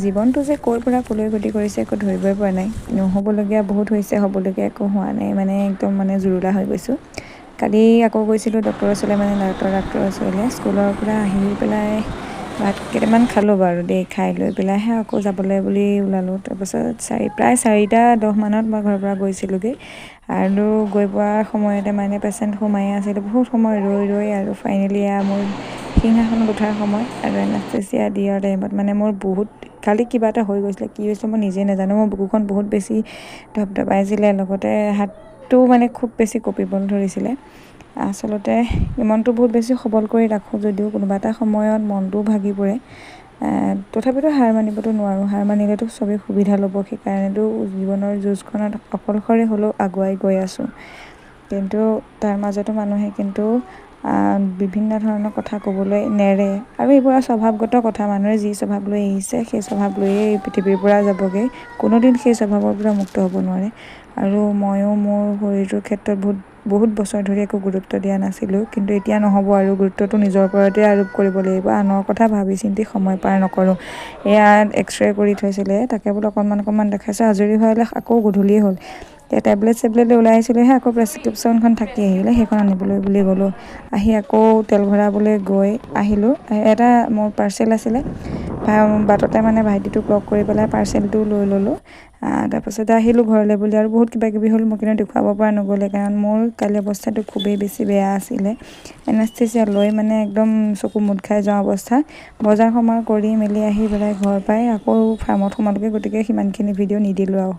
জীৱনটো যে ক'ৰ পৰা ক'লৈ গতি কৰিছে একো ধৰিবই পৰা নাই। নহ'বলগীয়া বহুত হৈছে, হ'বলগীয়া একো হোৱা নাই, মানে একদম মানে জুৰুলা হৈ গৈছোঁ। কালি আকৌ গৈছিলোঁ ডক্টৰৰ ওচৰলৈ, মানে ডাক্তৰৰ ওচৰলৈ। স্কুলৰ পৰা আহি পেলাই ভাত কেইটামান খালোঁ বাৰু দেই, খাই লৈ পেলাইহে আকৌ যাবলৈ বুলি ওলালোঁ। তাৰপাছত প্ৰায় 4:10 মই ঘৰৰ পৰা গৈছিলোঁগৈ, আৰু গৈ পোৱাৰ সময়তে মানে পেচেণ্ট সোমাই আছিলোঁ। বহুত সময় ৰৈ আৰু ফাইনেলি মোৰ সিংহাসনত উঠাৰ সময়, আৰু এনাস্থেচিয়া দিয়াৰ টাইমত মানে মোৰ বহুত কালি কিবা এটা হৈ গৈছিলে। কি হৈছিলে মই নিজে নাজানো। মোৰ বুকুখন বহুত বেছি ধপধপাইছিলে, লগতে হাতটো মানে খুব বেছি কঁপিবলৈ ধৰিছিলে। আচলতে মনটো বহুত বেছি সবল কৰি ৰাখোঁ যদিও কোনোবা এটা সময়ত মনটোও ভাগি পৰে। তথাপিতো হাৰ মানিবতো নোৱাৰোঁ। হাৰ মানিলেতো চবেই সুবিধা ল'ব, সেইকাৰণেতো জীৱনৰ যুঁজখনত অকলশৰে হ'লেও আগুৱাই গৈ আছোঁ। কিন্তু তাৰ মাজতো মানুহে কিন্তু বিভিন্ন ধৰণৰ কথা ক'বলৈ নেৰে, আৰু এইবোৰ স্বভাৱগত কথা। মানুহে যি স্বভাৱ লৈ আহিছে সেই স্বভাৱ লৈয়ে এই পৃথিৱীৰ পৰা যাবগৈ। কোনোদিন সেই স্বভাৱৰ পৰা মুক্ত হ'ব নোৱাৰে। আৰু ময়ো মোৰ শৰীৰটোৰ ক্ষেত্ৰত বহুত বছৰ ধৰি একো গুৰুত্ব দিয়া নাছিলোঁ, কিন্তু এতিয়া নহ'ব, আৰু গুৰুত্বটো নিজৰ ওপৰতে আৰোপ কৰিব লাগিব। আনৰ কথা ভাবি চিন্তি সময় পাৰ নকৰোঁ। ইয়াত এক্সৰে কৰি থৈছিলে, তাকে বোলো অকণমান দেখাইছোঁ। আজৰি হোৱালে আকৌ গধূলিয়ে হ'ল। টেবলেট লৈ ওলাই আহিছিলোঁহে, আকৌ প্ৰেছক্ৰিপশ্যনখন থাকি আহিলে, সেইখন আনিবলৈ বুলি গ'লোঁ। আহি আকৌ তেল ভৰাবলৈ গৈ আহিলোঁ। এটা মোৰ পাৰ্চেল আছিলে, বাটতে মানে ভাইটিটোক লগ কৰি পেলাই পাৰ্চেলটো লৈ ল'লোঁ। তাৰপাছতে আহিলোঁ ঘৰলৈ বুলি, আৰু বহুত কিবাকিবি হ'ল। মোৰ কিন্তু দেখুৱাব পৰা নগ'লে, কাৰণ মোৰ কালি অৱস্থাটো খুবেই বেছি বেয়া আছিলে। এনাস্থেচিয়া লৈ মানে একদম চকু মুদ খাই যোৱা অৱস্থা। বজাৰ সমাৰ কৰি মেলি আহি পেলাই ঘৰ পাই আকৌ ফাৰ্মত সোমালোগৈ, গতিকে সিমানখিনি ভিডিঅ' নিদিলোঁ আৰু।